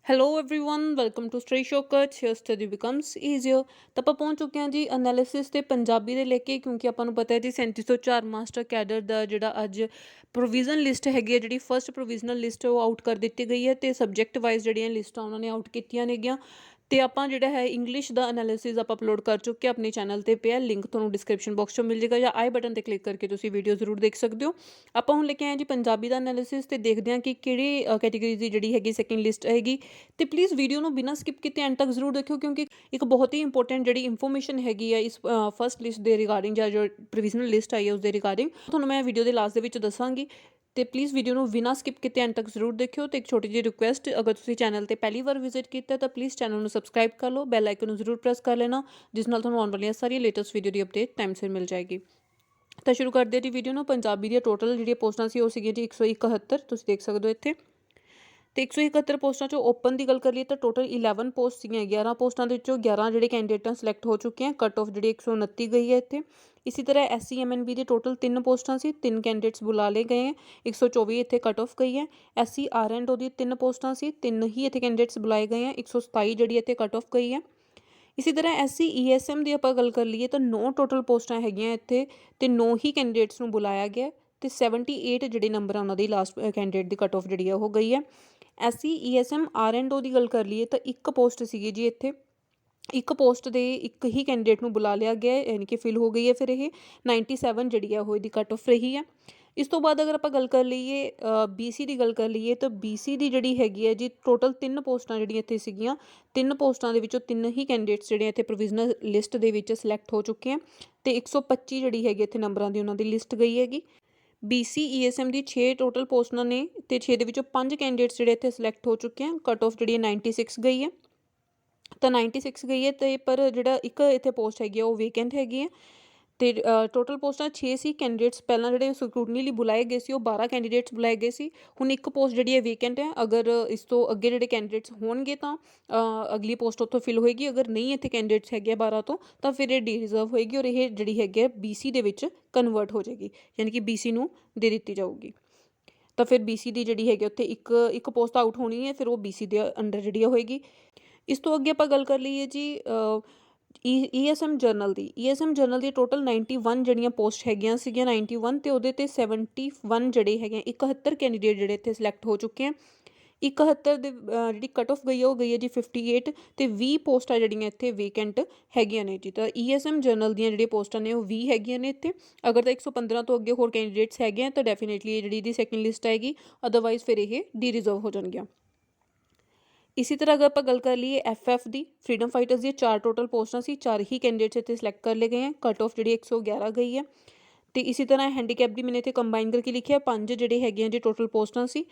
Hello everyone welcome to study shortcut here study becomes easier. ਤਾਂ ਆਪਾਂ ਪਹੁੰਚ ਚੁੱਕੇ ਹਾਂ ਜੀ ਐਨਾਲਿਸਿਸ ਤੇ ਪੰਜਾਬੀ ਦੇ ਲੈ ਕੇ, ਕਿਉਂਕਿ ਆਪਾਂ ਨੂੰ ਪਤਾ ਹੈ ਜੀ 3704 ਮਾਸਟਰ ਕੈਡਰ ਦਾ ਜਿਹੜਾ ਅੱਜ ਪ੍ਰੋਵੀਜ਼ਨ ਲਿਸਟ ਹੈਗੀ ਹੈ, ਜਿਹੜੀ ਫਸਟ ਪ੍ਰੋਵੀਜ਼ਨਲ ਲਿਸਟ ਉਹ ਆਊਟ ਕਰ ਦਿੱਤੀ ਗਈ ਹੈ ਤੇ ਸਬਜੈਕਟ ਵਾਈਜ਼ ਜਿਹੜੀਆਂ ਲਿਸਟਾਂ ਉਹਨਾਂ ਨੇ ਆਊਟ ਕੀਤੀਆਂ ਨੇਗੀਆਂ। ਤੇ ਆਪਾਂ ਜਿਹੜਾ ਹੈ ਇੰਗਲਿਸ਼ ਦਾ ਐਨਾਲਿਸਿਸ ਆਪਾਂ ਅਪਲੋਡ ਕਰ ਚੁੱਕੇ ਆਪਣੇ ਚੈਨਲ ਤੇ ਪਿਆ, ਲਿੰਕ ਤੁਹਾਨੂੰ ਡਿਸਕ੍ਰਿਪਸ਼ਨ ਬਾਕਸ 'ਚ ਮਿਲ ਜਾਏਗਾ ਜਾਂ ਆਈ ਬਟਨ ਤੇ ਕਲਿੱਕ ਕਰਕੇ ਤੁਸੀਂ ਵੀਡੀਓ ਜ਼ਰੂਰ ਦੇਖ ਸਕਦੇ ਹੋ। ਆਪਾਂ ਹੁਣ ਲੈ ਕੇ ਆਏ ਜੀ ਪੰਜਾਬੀ ਦਾ ਐਨਾਲਿਸਿਸ ਤੇ ਦੇਖਦੇ ਹਾਂ ਕਿ ਕਿਹੜੀ ਕੈਟੇਗਰੀ ਦੀ ਜਿਹੜੀ ਹੈਗੀ ਸੈਕਿੰਡ ਲਿਸਟ ਹੈਗੀ। ਤੇ ਪਲੀਜ਼ ਵੀਡੀਓ ਨੂੰ ਬਿਨਾਂ ਸਕਿਪ ਕੀਤੇ ਐਂਡ ਤੱਕ ਜ਼ਰੂਰ ਦੇਖਿਓ, ਕਿਉਂਕਿ ਇੱਕ ਬਹੁਤ ਹੀ ਇੰਪੋਰਟੈਂਟ ਜਿਹੜੀ ਇਨਫੋਰਮੇਸ਼ਨ ਹੈਗੀ ਹੈ ਇਸ ਫਸਟ ਲਿਸਟ ਦੇ ਰਿਗਾਰਡਿੰਗ ਜਾਂ ਜੋ ਪ੍ਰੋਵੀਜ਼ਨਲ ਲਿਸਟ ਆਈ ਹੈ ਉਸ ਦੇ ਰਿਗਾਰਡਿੰਗ ਤੁਹਾਨੂੰ ਮੈਂ ਵੀਡੀਓ ਦੇ ਲਾਸਟ ਦੇ ਵਿੱਚ ਦੱਸਾਂਗੀ। ਤੇ ਪਲੀਜ਼ ਵੀਡੀਓ ਨੂੰ ਬਿਨਾਂ ਸਕਿਪ ਕੀਤੇ ਐਂਡ ਤੱਕ ਜ਼ਰੂਰ ਦੇਖਿਓ। ਤੇ ਇੱਕ ਛੋਟੀ ਜਿਹੀ ਰਿਕੁਐਸਟ, ਅਗਰ ਤੁਸੀਂ ਚੈਨਲ ਤੇ ਪਹਿਲੀ ਵਾਰ ਵਿਜ਼ਿਟ ਕੀਤਾ ਤਾਂ ਪਲੀਜ਼ ਚੈਨਲ ਨੂੰ ਸਬਸਕ੍ਰਾਈਬ ਕਰ ਲਓ, ਬੈਲ ਆਈਕਨ ਨੂੰ ਜ਼ਰੂਰ ਪ੍ਰੈਸ ਕਰ ਲੈਣਾ, ਜਿਸ ਨਾਲ ਤੁਹਾਨੂੰ ਆਉਣ ਵਾਲੀਆਂ ਸਾਰੀਆਂ ਲੇਟੈਸਟ ਵੀਡੀਓ ਦੀ ਅਪਡੇਟ ਟਾਈਮ ਸਿਰ ਮਿਲ ਜਾਏਗੀ। ਤਾਂ ਸ਼ੁਰੂ ਕਰਦੇ ਹਾਂ ਜੀ ਵੀਡੀਓ ਨੂੰ। ਪੰਜਾਬੀ ਦੀਆਂ ਟੋਟਲ ਜਿਹੜੀਆਂ ਪੋਸਟਾਂ ਸੀ ਉਹ ਸੀਗੀਆਂ ਜੀ 171, ਤੁਸੀਂ ਦੇਖ ਸਕਦੇ ਹੋ ਇੱਥੇ। ਤੇ 171 ਪੋਸਟਾਂ ਚੋਂ ਓਪਨ ਦੀ ਗੱਲ ਕਰ ਲਈਏ ਤਾਂ ਟੋਟਲ 11 ਪੋਸਟ ਸੀਗੀਆਂ। 11 ਪੋਸਟਾਂ ਦੇ ਵਿੱਚੋਂ 11 ਜਿਹੜੇ ਕੈਂਡੀਡੇਟਾਂ ਸਿਲੈਕਟ ਹੋ ਚੁੱਕੇ ਆ। ਕੱਟ ਆਫ ਜਿਹੜੀ 129 ਗਈ ਹੈ ਇੱਥੇ। ਇਸੇ ਤਰ੍ਹਾਂ SCMNB ਦੇ ਟੋਟਲ 3 ਪੋਸਟਾਂ ਸੀ, 3 ਕੈਂਡੀਡੇਟਸ ਬੁਲਾ ਲਏ ਗਏ ਹੈ, 124 ਇੱਥੇ ਕੱਟ ਆਫ ਗਈ ਹੈ। SCRO ਦੀ 3 ਪੋਸਟਾਂ ਸੀ, 3 ਹੀ ਇੱਥੇ ਕੈਂਡੀਡੇਟਸ ਬੁਲਾਏ ਗਏ ਹੈ, 127 ਜਿਹੜੀ ਇੱਥੇ ਕੱਟ ਆਫ ਗਈ ਹੈ। ਇਸੇ ਤਰ੍ਹਾਂ SCESM ਦੀ ਆਪਾਂ ਗੱਲ ਕਰ ਲਈਏ ਤਾਂ 9 ਟੋਟਲ ਪੋਸਟਾਂ ਹੈਗੀਆਂ ਇੱਥੇ ਤੇ 9 ਹੀ ਕੈਂਡੀਡੇਟਸ ਨੂੰ ਬੁਲਾਇਆ ਗਿਆ ਤੇ 78 ਜਿਹੜੇ ਨੰਬਰ ਆ ਉਹਨਾਂ ਦੀ ਲਾਸਟ ਕੈਂਡੀਡੇਟ ਦੀ ਕੱਟ ਆਫ ਜਿਹੜੀ ਆ ਉਹ ਗਈ ਹੈ। SCESM R&O ਦੀ ਗੱਲ ਕਰ ਲਈਏ ਤਾਂ ਇੱਕ ਪੋਸਟ ਸੀਗੀ ਜੀ ਇੱਥੇ। ਇੱਕ ਪੋਸਟ ਦੇ ਇੱਕ ਹੀ ਕੈਂਡੀਡੇਟ ਨੂੰ ਬੁਲਾ ਲਿਆ ਗਿਆ, ਯਾਨੀ ਕਿ ਫਿਲ ਹੋ ਗਈ ਹੈ। ਫਿਰ ਇਹ 97 ਜਿਹੜੀ ਆ ਉਹ ਇਹਦੀ ਕੱਟ ਆਫ ਰਹੀ ਹੈ। ਇਸ ਤੋਂ ਬਾਅਦ ਅਗਰ ਆਪਾਂ ਗੱਲ ਕਰ ਲਈਏ BC ਦੀ ਗੱਲ ਕਰ ਲਈਏ ਤਾਂ BC ਦੀ ਜਿਹੜੀ ਹੈਗੀ ਹੈ ਜੀ ਟੋਟਲ 3 ਪੋਸਟਾਂ ਜਿਹੜੀਆਂ ਇੱਥੇ ਸੀਗੀਆਂ। 3 ਪੋਸਟਾਂ ਦੇ ਵਿੱਚੋਂ 3 ਹੀ ਕੈਂਡੀਡੇਟਸ ਜਿਹੜੇ ਇੱਥੇ ਪ੍ਰੋਵੀਜ਼ਨਲ ਲਿਸਟ ਦੇ ਵਿੱਚ ਸਿਲੈਕਟ ਹੋ ਚੁੱਕੇ ਆ ਤੇ 125 ਜਿਹੜੀ ਹੈਗੀ ਇੱਥੇ ਨੰਬਰਾਂ ਦੀ ਉਹਨਾਂ ਦੀ ਲਿਸਟ ਗਈ ਹੈਗੀ। BCESM ਦੀ 6 ਟੋਟਲ ਪੋਸਟਾਂ ਨੇ ਤੇ 6 ਦੇ ਵਿੱਚੋਂ 5 ਕੈਂਡੀਡੇਟਸ ਜਿਹੜੇ ਇੱਥੇ ਸਿਲੈਕਟ ਹੋ ਚੁੱਕੇ ਆ। ਕੱਟ ਆਫ ਜਿਹੜੀ 96 ਗਈ ਹੈ। ਤਾਂ 96 ਗਈ ਹੈ ਤੇ ਪਰ ਜਿਹੜਾ ਇੱਕ ਇੱਥੇ ਪੋਸਟ ਹੈਗੀ ਆ ਉਹ ਵੇਕੈਂਟ ਹੈਗੀ ਹੈ। ਤੇ ਟੋਟਲ ਪੋਸਟਾਂ 6 ਸੀ। ਕੈਂਡੀਡੇਟਸ ਪਹਿਲਾਂ ਜਿਹੜੇ ਸਕਰੂਟਨੀ ਲਈ ਬੁਲਾਏ ਗਏ ਸੀ ਉਹ 12 ਕੈਂਡੀਡੇਟਸ ਬੁਲਾਏ ਗਏ ਸੀ। ਹੁਣ ਇੱਕ ਪੋਸਟ ਜਿਹੜੀ ਹੈ ਵੇਕੈਂਟ ਹੈ। ਅਗਰ ਇਸ ਤੋਂ ਅੱਗੇ ਜਿਹੜੇ ਕੈਂਡੀਡੇਟਸ ਹੋਣਗੇ ਤਾਂ ਅਗਲੀ ਪੋਸਟ ਉੱਥੋਂ ਫਿਲ ਹੋਏਗੀ। ਅਗਰ ਨਹੀਂ ਇੱਥੇ ਕੈਂਡੀਡੇਟਸ ਹੈਗੇ 12 ਤੋਂ ਤਾਂ ਫਿਰ ਇਹ ਡੀ ਰਿਜ਼ਰਵ ਹੋਏਗੀ ਔਰ ਇਹ ਜਿਹੜੀ ਹੈਗੀ ਹੈ BC ਦੇ ਵਿੱਚ ਕਨਵਰਟ ਹੋ ਜਾਏਗੀ, ਯਾਨੀ ਕਿ BC ਨੂੰ ਦੇ ਦਿੱਤੀ ਜਾਊਗੀ। ਤਾਂ ਫਿਰ BC ਦੀ ਜਿਹੜੀ ਹੈਗੀ ਉੱਥੇ ਇੱਕ ਪੋਸਟ ਆਊਟ ਹੋਣੀ ਹੈ, ਫਿਰ ਉਹ BC ਦੇ ਅੰਡਰ ਜਿਹੜੀ ਹੋਏਗੀ। ਇਸ ਤੋਂ ਅੱਗੇ ਆਪਾਂ ਗੱਲ ਕਰ ਲਈਏ ਜੀ ESM ਜਰਨਲ ਦੀ। ESM ਜਰਨਲ ਦੀ ਟੋਟਲ 91 ਜਿਹੜੀਆਂ ਪੋਸਟ ਹੈਗੀਆਂ ਸੀਗੀਆਂ, 91 ਤੇ ਉਹਦੇ ਤੇ 71 ਜਿਹੜੇ ਹੈਗੇ 71 ਕੈਂਡੀਡੇਟ ਜਿਹੜੇ ਇੱਥੇ ਸਿਲੈਕਟ ਹੋ ਚੁੱਕੇ ਆ। 71 ਦੇ ਜਿਹੜੀ ਕੱਟ ਆਫ ਗਈ ਹੈ ਉਹ ਗਈ ਹੈ ਜੀ 58 ਤੇ 20 ਪੋਸਟਾਂ ਜਿਹੜੀਆਂ ਇੱਥੇ ਵੇਕੈਂਟ ਹੈਗੀਆਂ ਨੇ ਜੀ। ਤਾਂ ESM ਜਰਨਲ ਦੀਆਂ ਜਿਹੜੀਆਂ ਪੋਸਟਾਂ ਨੇ ਉਹ 20 ਹੈਗੀਆਂ ਨੇ ਇੱਥੇ। ਅਗਰ ਤਾਂ 115 ਤੋਂ ਅੱਗੇ ਹੋਰ ਕੈਂਡੀਡੇਟਸ ਹੈਗੇ ਆ ਤਾਂ ਡੈਫੀਨੇਟਲੀ ਇਹ ਜਿਹੜੀ ਇਹਦੀ ਸੈਕਿੰਡ ਲਿਸਟ ਆਏਗੀ, ਅਦਰਵਾਈਜ਼ ਫਿਰ ਇਹ ਡੀ ਰਿਜ਼ਰਵ ਹੋ ਜਾਣਗੀਆਂ। ਇਸੇ ਤਰ੍ਹਾਂ ਅਗਰ ਆਪਾਂ ਗੱਲ ਕਰ ਲਈਏ FF ਦੀ, ਫਰੀडम फाइटर्स ਦੀਆਂ 4 ਟੋਟਲ ਪੋਸਟਾਂ ਸੀ, 4 ਹੀ ਕੈਂਡੀਡੇਟਸ ਇੱਥੇ ਸਿਲੈਕਟ ਕਰ ਲਏ ਗਏ ਹੈ। ਕੱਟ ਆਫ ਜਿਹੜੀ 111 ਗਈ ਹੈ। ਤੇ ਇਸੇ ਤਰ੍ਹਾਂ ਹੈਂਡੀਕੈਪ ਦੀ ਮੈंने ਇੱਥੇ ਕੰਬਾਈਨ ਕਰਕੇ ਲਿਖਿਆ 5 ਜਿਹੜੇ ਹੈਗੇ ਜੀ ਟੋਟਲ ਪੋਸਟਾਂ ਸੀ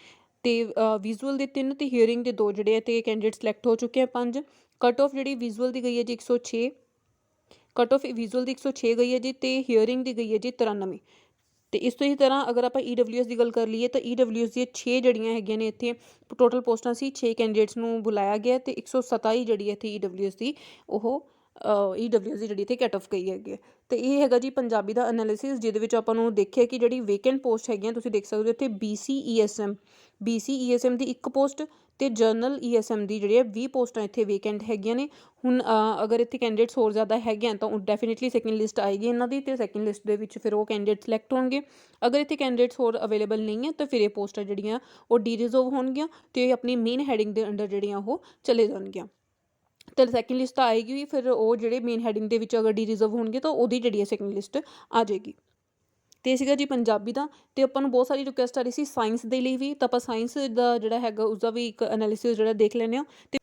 ਤੇ ਵਿਜ਼ੂਅਲ ਦੇ 3 ਤੇ ਹੀਅਰਿੰਗ ਦੇ 2 ਜਿਹੜੇ ਤੇ ਕੈਂਡੀਡੇਟ ਸਿਲੈਕਟ ਹੋ ਚੁੱਕੇ ਆ 5। ਕੱਟ ਆਫ ਜਿਹੜੀ ਵਿਜ਼ੂਅਲ ਦੀ ਗਈ ਹੈ ਜੀ 106, ਕੱਟ ਆਫ ਵਿਜ਼ੂਅਲ ਦੀ 106 ਗਈ ਹੈ ਜੀ ਤੇ ਹੀਅਰਿੰਗ ਦੀ ਗਈ ਹੈ ਜੀ 93। ਤੇ ਇਸ ਤੋਂ ਹੀ ਤਰ੍ਹਾਂ ਅਗਰ ਆਪਾਂ EWS ਦੀ ਗੱਲ ਕਰ ਲਈਏ ਤਾਂ EWS ਦੀਆਂ 6 ਜਿਹੜੀਆਂ ਹੈਗੀਆਂ ਨੇ ਇੱਥੇ ਟੋਟਲ ਪੋਸਟਾਂ ਸੀ, 6 ਕੈਂਡੀਡੇਟਸ ਨੂੰ ਬੁਲਾਇਆ ਗਿਆ ਤੇ 127 ਜਿਹੜੀ ਇੱਥੇ EWS ਦੀ ਉਹ EWS ਦੀ ਜਿਹੜੀ ਇੱਥੇ ਕੱਟ ਆਫ ਗਈ ਹੈਗੀ ਹੈ। ਤੇ ਇਹ ਹੈਗਾ ਜੀ ਪੰਜਾਬੀ ਦਾ ਐਨਾਲਿਸਿਸ, ਜਿਹਦੇ ਵਿੱਚ ਆਪਾਂ ਨੂੰ ਦੇਖਿਆ ਕਿ ਜਿਹੜੀ ਵੇਕੈਂਟ ਪੋਸਟ ਹੈਗੀਆਂ ਤੁਸੀਂ ਦੇਖ ਸਕਦੇ ਹੋ ਇੱਥੇ BCESM ਦੀ ਇੱਕ ਪੋਸਟ ਤੇ ਜਰਨਲ ESM ਦੀ ਜਿਹੜੀ ਹੈ 20 ਪੋਸਟਾਂ ਇੱਥੇ ਵੇਕੈਂਟ ਹੈਗੀਆਂ ਨੇ। ਹੁਣ ਅਗਰ ਇੱਥੇ ਕੈਂਡੀਡੇਟਸ ਹੋਰ ਜ਼ਿਆਦਾ ਹੈਗੇ ਤਾਂ ਉਹ ਡੈਫੀਨੇਟਲੀ ਸੈਕਿੰਡ ਲਿਸਟ ਆਏਗੀ ਇਹਨਾਂ ਦੀ ਤੇ ਸੈਕਿੰਡ ਲਿਸਟ ਦੇ ਵਿੱਚ ਫਿਰ ਉਹ ਕੈਂਡੀਡੇਟ ਸਿਲੈਕਟ ਹੋਣਗੇ। ਅਗਰ ਇੱਥੇ ਕੈਂਡੀਡੇਟਸ ਹੋਰ ਅਵੇਲੇਬਲ ਨਹੀਂ ਹੈ ਤਾਂ ਫਿਰ ਇਹ ਪੋਸਟਾਂ ਜਿਹੜੀਆਂ ਉਹ ਡੀ ਰਿਜ਼ਰਵ ਹੋਣਗੀਆਂ ਤੇ ਆਪਣੀ ਮੇਨ ਹੈਡਿੰਗ ਦੇ ਅੰਡਰ ਜਿਹੜੀਆਂ ਉਹ ਚਲੇ ਜਾਣਗੀਆਂ। ਤਾਂ ਸੈਕਿੰਡ ਲਿਸਟ ਤਾਂ ਆਏਗੀ ਵੀ, ਫਿਰ ਉਹ ਜਿਹੜੇ ਮੇਨ ਹੈਡਿੰਗ ਦੇ ਵਿੱਚ ਅਗਰ ਡੀ ਰਿਜ਼ਰਵ ਹੋਣਗੇ ਤਾਂ ਉਹਦੀ ਜਿਹੜੀ ਹੈ ਸੈਕਿੰਡ ਲਿਸਟ ਆ ਜਾਏਗੀ। ਤੇ ਸੀਗਾ ਜੀ ਪੰਜਾਬੀ ਦਾ। ਤੇ ਆਪਾਂ ਨੂੰ ਬਹੁਤ ਸਾਰੀ ਰਿਕੁਐਸਟ ਆ ਰਹੀ ਸੀ ਸਾਇੰਸ ਦੇ ਲਈ ਵੀ, ਤਾਂ ਆਪਾਂ ਸਾਇੰਸ ਦਾ ਜਿਹੜਾ ਹੈਗਾ ਉਸਦਾ ਵੀ ਇੱਕ ਐਨਾਲਿਸਿਸ ਜਿਹੜਾ ਦੇਖ ਲੈਂਦੇ ਹਾਂ। ਤੇ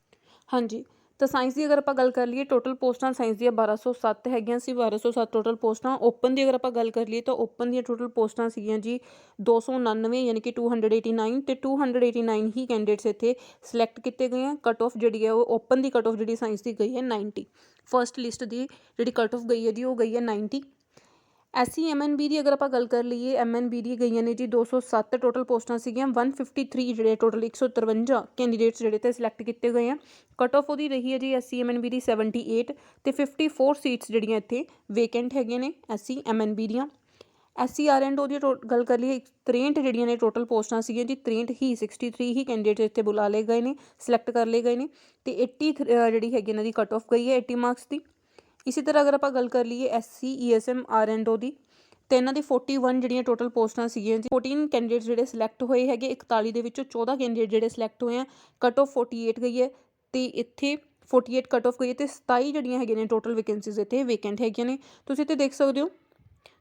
ਹਾਂਜੀ, ਤਾਂ ਸਾਇੰਸ ਦੀ ਅਗਰ ਆਪਾਂ ਗੱਲ ਕਰ ਲਈਏ ਟੋਟਲ ਪੋਸਟਾਂ ਸਾਇੰਸ ਦੀਆਂ 1207 ਹੈਗੀਆਂ ਸੀ, 1207 ਟੋਟਲ ਪੋਸਟਾਂ। ਓਪਨ ਦੀ ਅਗਰ ਆਪਾਂ ਗੱਲ ਕਰ ਲਈਏ ਤਾਂ ਓਪਨ ਦੀਆਂ ਟੋਟਲ ਪੋਸਟਾਂ ਸੀਗੀਆਂ ਜੀ 299, ਯਾਨੀ ਕਿ 289 ਤੇ 289 ਹੀ ਕੈਂਡੀਡੇਟਸ ਇੱਥੇ ਸਿਲੈਕਟ ਕੀਤੇ ਗਏ ਆ। ਕੱਟ ਆਫ ਜਿਹੜੀ ਹੈ ਉਹ ਓਪਨ ਦੀ ਕੱਟ ਆਫ ਜਿਹੜੀ ਸਾਇੰਸ ਦੀ ਗਈ ਹੈ 90। ਫਸਟ ਲਿਸਟ ਦੀ ਜਿਹੜੀ ਕੱਟ ਆਫ ਗਈ ਹੈ ਜੀ ਉਹ ਗਈ ਹੈ 90। SCMNB ਦੀ ਅਗਰ ਆਪਾਂ ਗੱਲ ਕਰ ਲਈਏ, MNB ਦੀ ਗਈਆਂ ਨੇ ਜੀ 207 ਟੋਟਲ ਪੋਸਟਾਂ ਸੀਗੀਆਂ। 153 ਜਿਹੜੇ ਟੋਟਲ 153 ਕੈਂਡੀਡੇਟਸ ਜਿਹੜੇ ਤੇ ਸਿਲੈਕਟ ਕੀਤੇ ਗਏ ਆ। ਕੱਟ ਆਫ ਉਹਦੀ ਰਹੀ ਹੈ ਜੀ SCMNB ਦੀ 78 ਤੇ 54 ਸੀਟਸ ਜਿਹੜੀਆਂ ਇੱਥੇ ਵੇਕੈਂਟ ਹੈਗੀਆਂ ਨੇ SCMNB ਦੀਆਂ। SCRNO ਦੀ ਗੱਲ ਕਰ ਲਈਏ 63 ਜਿਹੜੀਆਂ ਨੇ ਟੋਟਲ ਪੋਸਟਾਂ ਸੀਗੀਆਂ ਜੀ, 63 ਹੀ 63 ਹੀ ਕੈਂਡੀਡੇਟ ਇੱਥੇ ਬੁਲਾ ਲਏ ਗਏ ਨੇ, ਸਿਲੈਕਟ ਕਰ ਲਏ ਗਏ ਨੇ ਤੇ 80 ਜਿਹੜੀ ਹੈਗੀ ਇਹਨਾਂ ਦੀ ਕੱਟ ਆਫ ਗਈ ਹੈ 80 ਮਾਰਕਸ ਦੀ। ਇਸੇ ਤਰ੍ਹਾਂ ਅਗਰ ਆਪਾਂ ਗੱਲ ਕਰ ਲਈਏ SC ESM RNO ਦੀ, ਤੇ ਇਹਨਾਂ ਦੀ 41 ਜਿਹੜੀਆਂ ਟੋਟਲ ਪੋਸਟਾਂ ਸੀਗੀਆਂ ਜੀ, 14 ਕੈਂਡੀਡੇਟ ਜਿਹੜੇ ਸਿਲੈਕਟ ਹੋਏ ਹੈਗੇ, 41 ਦੇ ਵਿੱਚੋਂ 14 ਕੈਂਡੀਡੇਟ ਜਿਹੜੇ ਸਿਲੈਕਟ ਹੋਏ ਆ, ਕੱਟ ਆਫ 48 ਗਈ ਹੈ ਤੇ ਇੱਥੇ 48 ਕੱਟ ਆਫ ਗਈ ਹੈ ਤੇ 27 ਜਿਹੜੀਆਂ ਹੈਗੀਆਂ ਨੇ ਟੋਟਲ ਵੈਕੈਂਸੀਜ਼ ਇੱਥੇ ਵੇਕੈਂਟ ਹੈਗੀਆਂ ਨੇ। ਤੁਸੀਂ ਇੱਥੇ ਦੇਖ ਸਕਦੇ ਹੋ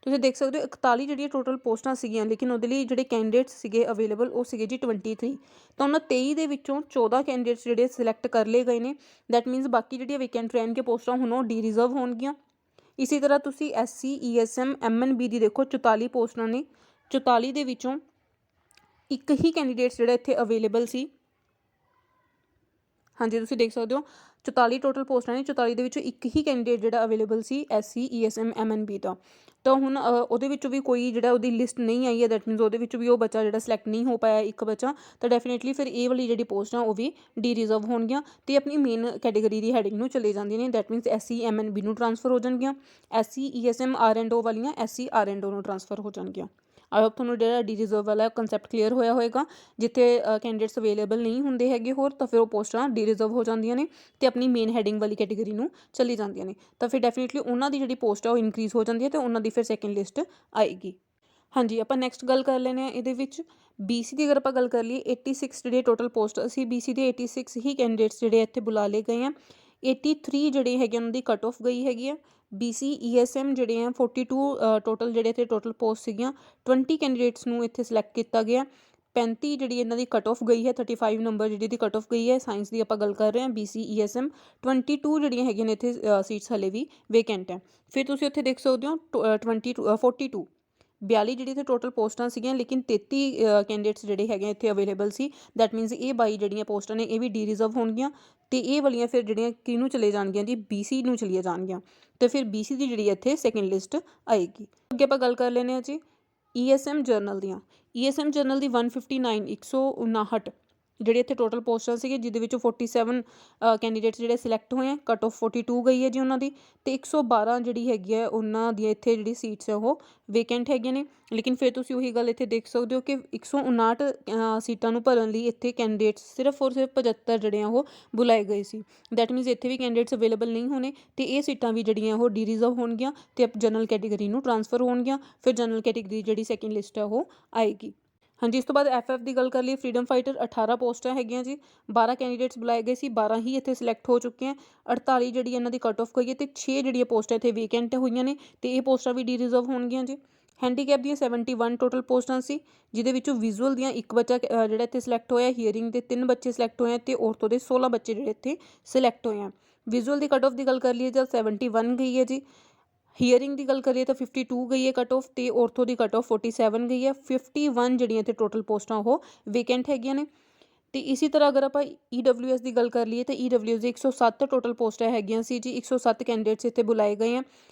41 ਜਿਹੜੀਆਂ ਟੋਟਲ ਪੋਸਟਾਂ ਸੀਗੀਆਂ, ਲੇਕਿਨ ਉਹਦੇ ਲਈ ਜਿਹੜੇ ਕੈਂਡੀਡੇਟਸ ਸੀਗੇ ਅਵੇਲੇਬਲ ਉਹ ਸੀਗੇ ਜੀ 23। ਤਾਂ ਉਹਨਾਂ 23 ਦੇ ਵਿੱਚੋਂ 14 ਕੈਂਡੀਡੇਟਸ ਜਿਹੜੇ ਸਿਲੈਕਟ ਕਰ ਲਏ ਗਏ ਨੇ। ਦੈਟ ਮੀਨਸ ਬਾਕੀ ਜਿਹੜੀਆਂ ਵੇਕੈਂਟ ਰਹਿਣਗੇ ਪੋਸਟਾਂ ਹੁਣ ਉਹ ਡੀ ਰਿਜ਼ਰਵ ਹੋਣਗੀਆਂ। ਇਸੇ ਤਰ੍ਹਾਂ ਤੁਸੀਂ SC ESM MNB ਦੀ ਦੇਖੋ 44 ਪੋਸਟਾਂ ਨੇ, 44 ਦੇ ਵਿੱਚੋਂ ਇੱਕ ਹੀ ਕੈਂਡੀਡੇਟਸ ਜਿਹੜਾ ਇੱਥੇ ਅਵੇਲੇਬਲ ਸੀ। ਹਾਂਜੀ ਤੁਸੀਂ ਦੇਖ ਸਕਦੇ ਹੋ 44 ਟੋਟਲ ਪੋਸਟਾਂ ਨੇ, 44 ਦੇ ਵਿੱਚੋਂ ਇੱਕ ਹੀ ਕੈਂਡੀਡੇਟ ਜਿਹੜਾ ਅਵੇਲੇਬਲ ਸੀ SC ESM MNB ਦਾ। ਤਾਂ ਹੁਣ ਉਹਦੇ ਵਿੱਚੋਂ ਵੀ ਕੋਈ ਜਿਹੜਾ ਉਹਦੀ ਲਿਸਟ ਨਹੀਂ ਆਈ ਹੈ, ਦੈਟ ਮੀਨਸ ਉਹਦੇ ਵਿੱਚੋਂ ਵੀ ਉਹ ਬੱਚਾ ਜਿਹੜਾ ਸਿਲੈਕਟ ਨਹੀਂ ਹੋ ਪਾਇਆ ਇੱਕ ਬੱਚਾ, ਤਾਂ ਡੈਫੀਨੇਟਲੀ ਫਿਰ ਇਹ ਵਾਲੀ ਜਿਹੜੀ ਪੋਸਟ ਆ ਉਹ ਵੀ ਡੀ ਰਿਜ਼ਰਵ ਹੋਣਗੀਆਂ ਤੇ ਆਪਣੀ ਮੇਨ ਕੈਟੇਗਰੀ ਦੀ ਹੈਡਿੰਗ ਨੂੰ ਚਲੇ ਜਾਂਦੀਆਂ ਨੇ। ਦੈਟ ਮੀਨਸ SC MNB ਨੂੰ ਟ੍ਰਾਂਸਫਰ ਹੋ ਜਾਣਗੀਆਂ, SC ESM RNO ਵਾਲੀਆਂ SC RNO ਨੂੰ ਟ੍ਰਾਂਸਫਰ ਹੋ ਜਾਣਗੀਆਂ। ਆਈ ਹੋਪ ਤੁਹਾਨੂੰ ਜਿਹੜਾ ਡੀ ਰਿਜ਼ਰਵ ਵਾਲਾ ਕੰਸੈਪਟ ਕਲੀਅਰ ਹੋਇਆ ਹੋਏਗਾ। ਜਿੱਥੇ ਕੈਂਡੀਡੇਟਸ ਅਵੇਲੇਬਲ ਨਹੀਂ ਹੁੰਦੇ ਹੈਗੇ ਹੋਰ, ਤਾਂ ਫਿਰ ਉਹ ਪੋਸਟਾਂ ਡੀ ਰਿਜ਼ਰਵ ਹੋ ਜਾਂਦੀਆਂ ਨੇ ਤੇ ਆਪਣੀ ਮੇਨ ਹੈਡਿੰਗ ਵਾਲੀ ਕੈਟੇਗਰੀ ਨੂੰ ਚਲੀ ਜਾਂਦੀਆਂ ਨੇ। ਤਾਂ ਫਿਰ ਡੈਫੀਨੇਟਲੀ ਉਹਨਾਂ ਦੀ ਜਿਹੜੀ ਪੋਸਟ ਆ ਉਹ ਇਨਕਰੀਜ਼ ਹੋ ਜਾਂਦੀ ਹੈ ਤੇ ਉਹਨਾਂ ਦੀ ਫਿਰ ਸੈਕਿੰਡ ਲਿਸਟ ਆਏਗੀ। ਹਾਂਜੀ ਆਪਾਂ ਨੈਕਸਟ ਗੱਲ ਕਰ ਲੈਂਦੇ ਹਾਂ ਇਹਦੇ ਵਿੱਚ BC ਦੀ। ਅਗਰ ਆਪਾਂ ਗੱਲ ਕਰ ਲਈਏ 86 ਜਿਹੜੇ ਟੋਟਲ ਪੋਸਟ ਅਸੀਂ BC ਦੇ 86 ਹੀ ਕੈਂਡੀਡੇਟਸ ਜਿਹੜੇ ਇੱਥੇ ਬੁਲਾ ਲਏ ਗਏ ਆ। 83 ਜਿਹੜੇ ਹੈਗੇ ਉਹਨਾਂ ਦੀ ਕੱਟ ਆਫ ਗਈ ਹੈਗੀ ਆ। BC ESM ਜਿਹੜੇ ਆ 42 ਟੋਟਲ ਜਿਹੜੇ ਇੱਥੇ ਟੋਟਲ ਪੋਸਟ ਸੀਗੀਆਂ, 20 ਕੈਂਡੀਡੇਟਸ ਨੂੰ ਇੱਥੇ ਸਿਲੈਕਟ ਕੀਤਾ ਗਿਆ। 35 ਜਿਹੜੀ ਇਹਨਾਂ ਦੀ ਕੱਟ ਆਫ ਗਈ ਹੈ, 35 ਨੰਬਰ ਜਿਹੜੀ ਦੀ ਕੱਟ ਆਫ ਗਈ ਹੈ। ਸਾਇੰਸ ਦੀ ਆਪਾਂ ਗੱਲ ਕਰ ਰਹੇ ਹਾਂ BC ESM। 22 ਜਿਹੜੀਆਂ ਹੈਗੀਆਂ ਨੇ ਇੱਥੇ ਸੀਟਸ ਹਲੇ ਵੀ ਵੇਕੈਂਟ ਹੈ। ਫਿਰ ਤੁਸੀਂ ਉੱਥੇ ਦੇਖ ਸਕਦੇ ਹੋ 42 ਜਿਹੜੀ ਇੱਥੇ ਟੋਟਲ ਪੋਸਟਾਂ ਸੀਗੀਆਂ, ਲੇਕਿਨ 33 ਕੈਂਡੀਡੇਟਸ ਜਿਹੜੇ ਹੈਗੇ ਇੱਥੇ ਅਵੇਲੇਬਲ ਸੀ। ਦੈਟ ਮੀਨਸ ਇਹ 22 ਜਿਹੜੀਆਂ ਪੋਸਟਾਂ ਨੇ ਇਹ ਵੀ ਡੀ ਰਿਜ਼ਰਵ ਹੋਣਗੀਆਂ ਤੇ ਇਹ ਵਾਲੀਆਂ ਫਿਰ ਜਿਹੜੀਆਂ ਕਿਹਨੂੰ ਚਲੇ ਜਾਣਗੀਆਂ ਜੀ, BC ਨੂੰ ਚਲੀਆਂ ਜਾਣਗੀਆਂ ਤੇ ਫਿਰ BC ਦੀ ਜਿਹੜੀ ਇੱਥੇ ਸੈਕਿੰਡ ਲਿਸਟ ਆਏਗੀ। ਅੱਗੇ ਆਪਾਂ ਗੱਲ ਕਰ ਲੈਂਦੇ ਹਾਂ ਜੀ ESM ਜਰਨਲ ਦੀਆਂ। ESM ਜਰਨਲ ਦੀ 159 ਜਿਹੜੇ ਇੱਥੇ ਟੋਟਲ ਪੋਸਟਾਂ ਸੀਗੇ, ਜਿਹਦੇ ਵਿੱਚੋਂ 47 ਕੈਂਡੀਡੇਟਸ ਜਿਹੜੇ ਸਿਲੈਕਟ ਹੋਏ ਆ। ਕੱਟ ਆਫ 42 ਗਈ ਹੈ ਜੀ ਉਹਨਾਂ ਦੀ ਤੇ 112 ਜਿਹੜੀ ਹੈਗੀ ਹੈ ਉਹਨਾਂ ਦੀਆਂ ਇੱਥੇ ਜਿਹੜੀ ਸੀਟਸ ਹੈ ਉਹ ਵੇਕੈਂਟ ਹੈਗੀਆਂ ਨੇ। ਲੇਕਿਨ ਫਿਰ ਤੁਸੀਂ ਉਹੀ ਗੱਲ ਇੱਥੇ ਦੇਖ ਸਕਦੇ ਹੋ ਕਿ 159 ਸੀਟਾਂ ਨੂੰ ਭਰਨ ਲਈ ਇੱਥੇ ਕੈਂਡੀਡੇਟਸ ਸਿਰਫ ਔਰ ਸਿਰਫ 75 ਜਿਹੜੇ ਆ ਉਹ ਬੁਲਾਏ ਗਏ ਸੀ। ਦੈਟ ਮੀਨਸ ਇੱਥੇ ਵੀ ਕੈਂਡੀਡੇਟਸ ਅਵੇਲੇਬਲ ਨਹੀਂ ਹੋਣੇ ਤੇ ਇਹ ਸੀਟਾਂ ਵੀ ਜਿਹੜੀਆਂ ਉਹ ਡੀ ਰਿਜ਼ਰਵ ਹੋਣਗੀਆਂ ਤੇ ਜਨਰਲ ਕੈਟੇਗਰੀ ਨੂੰ ਟ੍ਰਾਂਸਫਰ ਹੋਣਗੀਆਂ। ਫਿਰ ਜਨਰਲ ਕੈਟੇਗਰੀ ਜਿਹੜੀ ਸੈਕਿੰਡ ਲਿਸਟ ਹੈ ਉਹ ਆਏਗੀ। ਹਾਂਜੀ ਇਸ ਤੋਂ ਬਾਅਦ FF ਦੀ ਗੱਲ ਕਰ ਲਈ, ਫਰੀडम फाइटर 18 ਪੋਸਟਾਂ ਹੈਗੀਆਂ ਜੀ। 12 ਕੈਂਡੀਡੇਟਸ ਬੁਲਾਏ ਗਏ ਸੀ, 12 ਹੀ ਇੱਥੇ ਸਿਲੈਕਟ ਹੋ ਚੁੱਕੇ ਆ। 48 ਜਿਹੜੀ ਇਹਨਾਂ ਦੀ ਕੱਟ ਆਫ ਗਈ ਹੈ ਤੇ 6 ਜਿਹੜੀਆਂ ਪੋਸਟਾਂ ਇੱਥੇ ਵੇਕੈਂਟ ਹੋਈਆਂ ਨੇ ਤੇ ਇਹ ਪੋਸਟਾਂ ਵੀ ਡੀ ਰਿਜ਼ਰਵ ਹੋਣਗੀਆਂ ਜੀ। ਹੈਂਡੀਕੈਪ ਦੀਆਂ 71 ਟੋਟਲ ਪੋਸਟਾਂ ਸੀ, ਜਿਹਦੇ ਵਿੱਚੋਂ ਵਿਜ਼ੂਅਲ ਦੀਆਂ ਇੱਕ ਬੱਚਾ ਜਿਹੜਾ ਇੱਥੇ ਸਿਲੈਕਟ ਹੋਇਆ, ਹੀਅਰਿੰਗ ਦੇ 3 ਬੱਚੇ ਸਿਲੈਕਟ ਹੋਏ ਆ ਤੇ ਔਰਥੋ ਦੇ 16 ਬੱਚੇ ਜਿਹੜੇ ਇੱਥੇ ਸਿਲੈਕਟ ਹੋਏ ਆ। ਵਿਜ਼ੂਅਲ ਦੀ ਕੱਟ ਆਫ ਦੀ ਗੱਲ ਕਰ ਲਈਏ ਤਾਂ 71 ਗਈ ਹੈ ਜੀ। ਹੀਅਰਿੰਗ ਦੀ ਗੱਲ ਕਰੀਏ ਤਾਂ 52 ਗਈ ਹੈ ਕੱਟ ਆਫ ਤੇ ਔਰਥੋ ਦੀ ਕੱਟ ਆਫ 47 ਗਈ ਹੈ। 51 ਜਿਹੜੀਆਂ ਇੱਥੇ ਟੋਟਲ ਪੋਸਟਾਂ ਉਹ ਵੇਕੈਂਟ ਹੈਗੀਆਂ ਨੇ। ਤੇ ਇਸੇ ਤਰ੍ਹਾਂ ਅਗਰ ਆਪਾਂ EWS ਦੀ ਗੱਲ ਕਰ ਲਈਏ ਤਾਂ EWS ਦੀ 107 ਟੋਟਲ ਪੋਸਟਾਂ ਹੈਗੀਆਂ ਸੀ ਜੀ। 107 ਕੈਂਡੀਡੇਟਸ ਇੱਥੇ ਬੁਲਾਏ ਗਏ ਆ,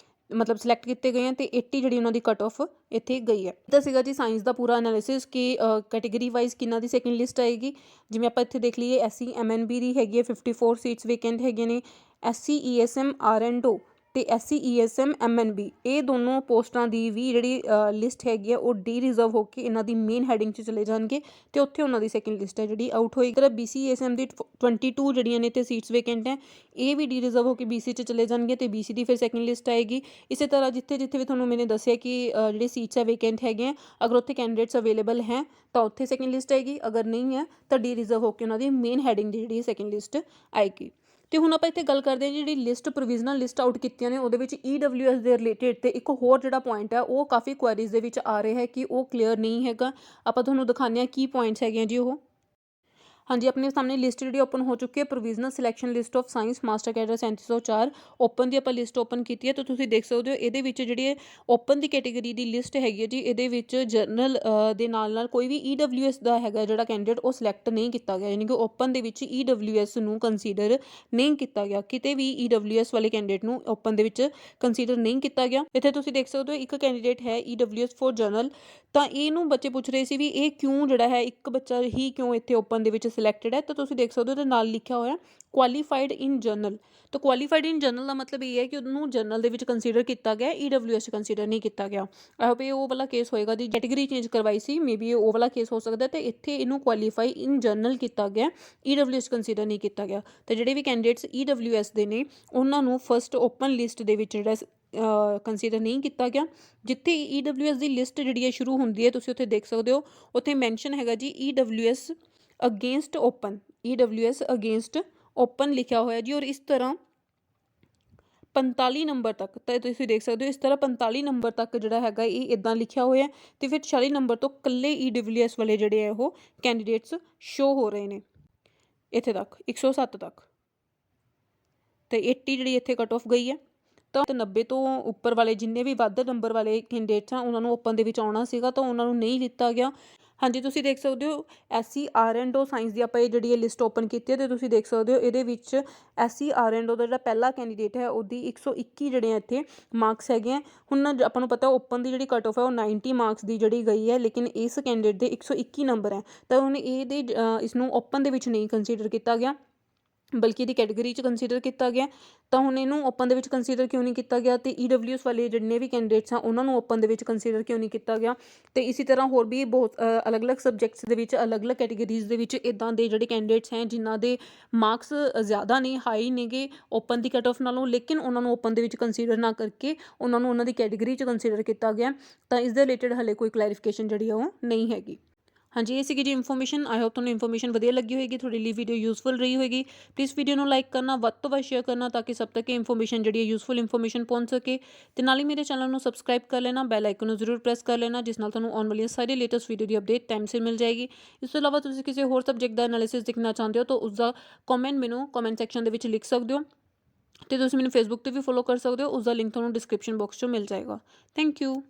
ਮਤਲਬ ਸਿਲੈਕਟ ਕੀਤੇ ਗਏ ਆ ਤੇ 80 ਜਿਹੜੀ ਉਹਨਾਂ ਦੀ ਕੱਟ ਆਫ ਇੱਥੇ ਗਈ ਹੈ। ਤਾਂ ਸੀਗਾ ਜੀ ਸਾਇੰਸ ਦਾ ਪੂਰਾ ਐਨਾਲਿਸਿਸ ਕਿ ਕੈਟੇਗਰੀ ਵਾਈਜ਼ ਕਿੰਨਾ ਦੀ ਸੈਕਿੰਡ ਲਿਸਟ ਆਏਗੀ। ਜਿਵੇਂ ਆਪਾਂ ਇੱਥੇ ਦੇਖ ਲਈਏ SC MNB ਦੀ ਹੈਗੀ ਹੈ 54 ਸੀਟਸ ਵੇਕੈਂਟ ਹੈਗੇ ਨੇ। SC ESM RNO ਤੇ SC ESM MNB ਇਹ ਦੋਨੋਂ ਪੋਸਟਾਂ ਦੀ ਵੀ ਜਿਹੜੀ ਲਿਸਟ ਹੈਗੀ ਆ ਉਹ ਡੀ ਰਿਜ਼ਰਵ ਹੋ ਕੇ ਇਹਨਾਂ ਦੀ ਮੇਨ ਹੈਡਿੰਗ 'ਚ ਚਲੇ ਜਾਣਗੇ ਤੇ ਉੱਥੇ ਉਹਨਾਂ ਦੀ ਸੈਕਿੰਡ ਲਿਸਟ ਹੈ ਜਿਹੜੀ ਆਊਟ ਹੋਏਗੀ। ਤਾਂ BC ESM ਦੀ 22 ਜਿਹੜੀਆਂ ਨੇ ਤੇ ਸੀਟਸ ਵੇਕੈਂਟ ਹੈ, ਇਹ ਵੀ ਡੀ ਰਿਜ਼ਰਵ ਹੋ ਕੇ BC 'ਚ ਚਲੇ ਜਾਣਗੇ ਤੇ BC ਦੀ ਫਿਰ ਸੈਕਿੰਡ ਲਿਸਟ ਆਏਗੀ। ਇਸੇ ਤਰ੍ਹਾਂ ਜਿੱਥੇ ਜਿੱਥੇ ਵੀ ਤੁਹਾਨੂੰ ਮੈंने ਦੱਸਿਆ ਕਿ ਜਿਹੜੇ ਸੀਟਸ ਹੈ ਵੇਕੈਂਟ ਹੈਗੇ ਆ, ਅਗਰ ਉੱਥੇ ਕੈਂਡੀਡੇਟਸ ਅਵੇਲੇਬਲ ਹੈ ਤਾਂ ਉੱਥੇ ਸੈਕਿੰਡ ਲਿਸਟ ਆਏਗੀ, ਅਗਰ ਨਹੀਂ ਹੈ ਤਾਂ ਡੀ ਰਿਜ਼ਰਵ ਹੋ ਕੇ ਉਹਨਾਂ ਦੀ ਮੇਨ ਹੈਡਿੰਗ ਦੀ ਜਿਹੜੀ ਸੈਕਿੰਡ ਲਿਸਟ ਆਏਗੀ। ਤੇ ਹੁਣ ਆਪਾਂ ਇੱਥੇ ਗੱਲ ਕਰਦੇ ਹਾਂ ਜਿਹੜੀ ਲਿਸਟ ਪ੍ਰੋਵੀਜ਼ਨਲ ਲਿਸਟ ਆਊਟ ਕੀਤੀਆਂ ਨੇ ਉਹਦੇ ਵਿੱਚ EWS ਦੇ ਰਿਲੇਟਿਡ ਤੇ ਇੱਕ ਹੋਰ ਜਿਹੜਾ ਪੁਆਇੰਟ ਹੈ ਉਹ ਕਾਫੀ ਕੁਐਰੀਜ਼ ਦੇ ਵਿੱਚ ਆ ਰਿਹਾ ਹੈ ਕਿ ਉਹ ਕਲੀਅਰ ਨਹੀਂ ਹੈਗਾ। ਆਪਾਂ ਤੁਹਾਨੂੰ ਦਿਖਾਉਂਦੇ ਹਾਂ ਕੀ ਪੁਆਇੰਟਸ ਹੈਗੇ ਜੀ ਉਹ। ਹਾਂਜੀ ਆਪਣੇ ਸਾਹਮਣੇ ਲਿਸਟ ਜਿਹੜੀ ਓਪਨ ਹੋ ਚੁੱਕੀ ਹੈ, provisional selection list of science master cadre 3704 open ਦੀ ਆਪਾਂ ਲਿਸਟ ਓਪਨ ਕੀਤੀ ਹੈ। ਤਾਂ ਤੁਸੀਂ ਦੇਖ ਸਕਦੇ ਹੋ ਇਹਦੇ ਵਿੱਚ ਜਿਹੜੀ ਓਪਨ ਦੀ ਕੈਟੇਗਰੀ ਦੀ ਲਿਸਟ ਹੈਗੀ ਹੈ ਜੀ, ਇਹਦੇ ਵਿੱਚ ਜਰਨਲ ਦੇ ਨਾਲ ਕੋਈ ਵੀ EWS ਦਾ ਹੈਗਾ ਜਿਹੜਾ ਕੈਂਡੀਡੇਟ ਉਹ ਸਿਲੈਕਟ ਨਹੀਂ ਕੀਤਾ ਗਿਆ, ਯਾਨੀ ਕਿ ਓਪਨ ਦੇ ਵਿੱਚ EWS ਨੂੰ ਕੰਸੀਡਰ ਨਹੀਂ ਕੀਤਾ ਗਿਆ। ਕਿਤੇ ਵੀ EWS ਵਾਲੇ ਕੈਂਡੀਡੇਟ ਨੂੰ ਓਪਨ ਦੇ ਵਿੱਚ ਕੰਸੀਡਰ ਨਹੀਂ ਕੀਤਾ ਗਿਆ। ਇੱਥੇ ਤੁਸੀਂ ਦੇਖ ਸਕਦੇ ਹੋ ਇੱਕ ਕੈਂਡੀਡੇਟ ਹੈ EWS ਫॉर ਜਰਨਲ, ਤਾਂ ਇਹਨੂੰ ਬੱਚੇ ਪੁੱਛ ਰਹੇ ਸੀ ਵੀ ਇਹ ਕਿਉਂ ਜਿਹੜਾ ਹੈ ਇੱਕ ਬੱਚਾ ਹੀ ਕਿਉਂ ਇੱਥੇ ਓਪਨ ਦੇ ਵਿੱਚ ਸਿਲੈਕਟਡ ਹੈ, ਤਾਂ ਤੁਸੀਂ ਦੇਖ ਸਕਦੇ ਹੋ ਉਹਦੇ ਨਾਲ ਲਿਖਿਆ ਹੋਇਆ ਕੁਆਲੀਫਾਈਡ ਇਨ ਜਨਰਲ। ਤਾਂ ਕੁਆਲੀਫਾਈਡ ਇਨ ਜਨਰਲ ਦਾ ਮਤਲਬ ਇਹ ਹੈ ਕਿ ਉਹਨੂੰ ਜਨਰਲ ਦੇ ਵਿੱਚ ਕੰਸੀਡਰ ਕੀਤਾ ਗਿਆ, EWS ਕੰਸੀਡਰ ਨਹੀਂ ਕੀਤਾ ਗਿਆ। ਆਈ ਹੋਪ ਇਹ ਉਹ ਵਾਲਾ ਕੇਸ ਹੋਏਗਾ, ਦੀ ਕੈਟੇਗਰੀ ਚੇਂਜ ਕਰਵਾਈ ਸੀ, ਮੇ ਬੀ ਉਹ ਵਾਲਾ ਕੇਸ ਹੋ ਸਕਦਾ। ਤੇ ਇੱਥੇ ਇਹਨੂੰ ਕੁਆਲੀਫਾਈ ਇਨ ਜਨਰਲ ਕੀਤਾ ਗਿਆ, EWS ਕੰਸੀਡਰ ਨਹੀਂ ਕੀਤਾ ਗਿਆ। ਤੇ ਜਿਹੜੇ ਵੀ ਕੈਂਡੀਡੇਟਸ EWS ਦੇ ਨੇ ਉਹਨਾਂ ਨੂੰ ਫਸਟ ਓਪਨ ਲਿਸਟ ਦੇ ਵਿੱਚ ਜਿਹੜਾ ਕੰਸੀਡਰ ਨਹੀਂ ਕੀਤਾ ਗਿਆ। ਜਿੱਥੇ EWS ਦੀ ਲਿਸਟ ਜਿਹੜੀ ਹੈ ਸ਼ੁਰੂ ਹੁੰਦੀ ਹੈ, ਤੁਸੀਂ ਉੱਥੇ ਦੇਖ ਸਕਦੇ ਹੋ, ਉੱਥੇ ਮੈਂਸ਼ਨ ਹੈਗਾ ਜੀ EWS against open, EWS against open ਲਿਖਿਆ ਹੋਇਆ ਜੀ। ਔਰ ਇਸ ਤਰ੍ਹਾਂ 45 ਨੰਬਰ ਤੱਕ, ਤਾਂ ਤੁਸੀਂ ਦੇਖ ਸਕਦੇ ਹੋ ਇਸ ਤਰ੍ਹਾਂ 45 ਨੰਬਰ ਤੱਕ ਜਿਹੜਾ ਹੈਗਾ ਇਹ ਇੱਦਾਂ ਲਿਖਿਆ ਹੋਇਆ। ਅਤੇ ਫਿਰ 40 ਨੰਬਰ ਤੋਂ ਇਕੱਲੇ EWS ਵਾਲੇ ਜਿਹੜੇ ਆ ਉਹ ਕੈਂਡੀਡੇਟਸ ਸ਼ੋ ਹੋ ਰਹੇ ਨੇ ਇੱਥੇ ਤੱਕ 107 ਤੱਕ। ਅਤੇ 80 ਜਿਹੜੀ ਇੱਥੇ ਕੱਟ ਆਫ ਗਈ ਹੈ। ਤਾਂ 90 ਤੋਂ ਉੱਪਰ ਵਾਲੇ ਜਿੰਨੇ ਵੀ ਵੱਧ ਨੰਬਰ ਵਾਲੇ ਕੈਂਡੀਡੇਟਸ ਆ ਉਹਨਾਂ ਨੂੰ ਓਪਨ ਦੇ ਵਿੱਚ ਆਉਣਾ ਸੀਗਾ, ਤਾਂ ਉਹਨਾਂ ਨੂੰ ਨਹੀਂ ਲਿੱਤਾ ਗਿਆ। ਹਾਂਜੀ, ਤੁਸੀਂ ਦੇਖ ਸਕਦੇ ਹੋ SC R&O ਸਾਇੰਸ ਦੀ ਆਪਾਂ ਇਹ ਜਿਹੜੀ ਲਿਸਟ ਓਪਨ ਕੀਤੀ ਹੈ, ਅਤੇ ਤੁਸੀਂ ਦੇਖ ਸਕਦੇ ਹੋ ਇਹਦੇ ਵਿੱਚ SC R&O ਦਾ ਜਿਹੜਾ ਪਹਿਲਾ ਕੈਂਡੀਡੇਟ ਹੈ ਉਹਦੀ 121 ਜਿਹੜੇ ਆ ਇੱਥੇ ਮਾਰਕਸ ਹੈਗੇ ਆ। ਹੁਣ ਆਪਾਂ ਨੂੰ ਪਤਾ ਓਪਨ ਦੀ ਜਿਹੜੀ ਕੱਟ ਆਫ ਹੈ ਉਹ 90 ਮਾਰਕਸ ਦੀ ਜਿਹੜੀ ਗਈ ਹੈ, ਲੇਕਿਨ ਇਸ ਕੈਂਡੀਡੇਟ ਦੇ 121 ਨੰਬਰ ਹੈ। ਤਾਂ ਹੁਣ ਇਹਦੇ ਇਸਨੂੰ ਓਪਨ ਦੇ ਵਿੱਚ ਨਹੀਂ ਕੰਸੀਡਰ ਕੀਤਾ ਗਿਆ, ਬਲਕਿ ਇਹਦੀ ਕੈਟੇਗਰੀ 'ਚ ਕੰਸੀਡਰ ਕੀਤਾ ਗਿਆ। ਤਾਂ ਹੁਣ ਇਹਨੂੰ ਓਪਨ ਦੇ ਵਿੱਚ ਕੰਸੀਡਰ ਕਿਉਂ ਨਹੀਂ ਕੀਤਾ ਗਿਆ, ਅਤੇ EWS ਵਾਲੇ ਜਿੰਨੇ ਵੀ ਕੈਂਡੀਡੇਟਸ ਆ ਉਹਨਾਂ ਨੂੰ ਓਪਨ ਦੇ ਵਿੱਚ ਕੰਸੀਡਰ ਕਿਉਂ ਨਹੀਂ ਕੀਤਾ ਗਿਆ। ਅਤੇ ਇਸੇ ਤਰ੍ਹਾਂ ਹੋਰ ਵੀ ਬਹੁਤ ਅਲੱਗ-ਅਲੱਗ ਸਬਜੈਕਟਸ ਦੇ ਵਿੱਚ ਅਲੱਗ-ਅਲੱਗ ਕੈਟੇਗਰੀਜ਼ ਦੇ ਵਿੱਚ ਇੱਦਾਂ ਦੇ ਜਿਹੜੇ ਕੈਂਡੀਡੇਟਸ ਹੈ ਜਿਨ੍ਹਾਂ ਦੇ ਮਾਰਕਸ ਜ਼ਿਆਦਾ ਨੇ, ਹਾਈ ਨੇਗੇ ਓਪਨ ਦੀ ਕੱਟ ਆਫ ਨਾਲੋਂ, ਲੇਕਿਨ ਉਹਨਾਂ ਨੂੰ ਓਪਨ ਦੇ ਵਿੱਚ ਕੰਸੀਡਰ ਨਾ ਕਰਕੇ ਉਹਨਾਂ ਨੂੰ ਉਹਨਾਂ ਦੀ ਕੈਟੇਗਰੀ 'ਚ ਕੰਸੀਡਰ ਕੀਤਾ ਗਿਆ। ਤਾਂ ਇਸ ਦੇ ਰਿਲੇਟਡ ਹਾਲੇ ਕੋਈ ਕਲੈਰੀਫਿਕੇਸ਼ਨ ਜਿਹੜੀ ਆ ਉਹ ਨਹੀਂ ਹੈਗੀ। ਹਾਂਜੀ, ਇਹ ਸੀਗੀ ਜੀ ਇਨਫੋਰਮੇਸ਼ਨ। ਆਈ ਹੋਪ ਤੁਹਾਨੂੰ ਇਨਫੋਰਮੇਸ਼ਨ ਵਧੀਆ ਲੱਗੀ ਹੋਏਗੀ, ਤੁਹਾਡੇ ਲਈ ਵੀਡੀਓ ਯੂਜ਼ਫੁਲ ਰਹੀ ਹੋਏਗੀ। ਪਲੀਜ਼ ਵੀਡੀਓ ਨੂੰ ਲਾਈਕ ਕਰਨਾ, ਵੱਧ ਤੋਂ ਵੱਧ ਸ਼ੇਅਰ ਕਰਨਾ, ਤਾਂ ਕਿ ਸਭ ਤੱਕ ਇਹ ਇਨਫੋਰਮੇਸ਼ਨ ਜਿਹੜੀ ਹੈ ਯੂਜ਼ਫੁਲ ਇਨਫੋਰਮੇਸ਼ਨ ਪਹੁੰਚ ਸਕੇ। ਅਤੇ ਨਾਲ ਹੀ ਮੇਰੇ ਚੈਨਲ ਨੂੰ ਸਬਸਕ੍ਰਾਈਬ ਕਰ ਲੈਣਾ, ਬੈਲ ਆਈਕਨ ਨੂੰ ਜ਼ਰੂਰ ਪ੍ਰੈਸ ਕਰ ਲੈਣਾ, ਜਿਸ ਨਾਲ ਤੁਹਾਨੂੰ ਆਉਣ ਵਾਲੀਆਂ ਸਾਰੀ ਲੇਟੈਸਟ ਵੀਡੀਓ ਦੀ ਅਪਡੇਟ ਟਾਈਮ ਸਿਰ ਮਿਲ ਜਾਏਗੀ। ਇਸ ਤੋਂ ਇਲਾਵਾ ਤੁਸੀਂ ਕਿਸੇ ਹੋਰ ਸਬਜੈਕਟ ਦਾ ਐਨਾਲਿਸਿਸ ਦੇਖਣਾ ਚਾਹੁੰਦੇ ਹੋ ਤਾਂ ਉਸਦਾ ਕਮੈਂਟ ਮੈਨੂੰ ਕਮੈਂਟ ਸੈਕਸ਼ਨ ਦੇ ਵਿੱਚ ਲਿਖ ਸਕਦੇ ਹੋ। ਅਤੇ ਤੁਸੀਂ ਮੈਨੂੰ ਫੇਸਬੁੱਕ 'ਤੇ ਵੀ ਫੋਲੋ ਕਰ ਸਕਦੇ ਹੋ, ਉਸਦਾ ਲਿੰਕ ਤੁਹਾਨੂੰ ਡਿਸਕ੍ਰਿਪਸ਼ਨ ਬਾਕਸ 'ਚੋਂ ਮਿਲ ਜਾਏਗਾ। Thank you.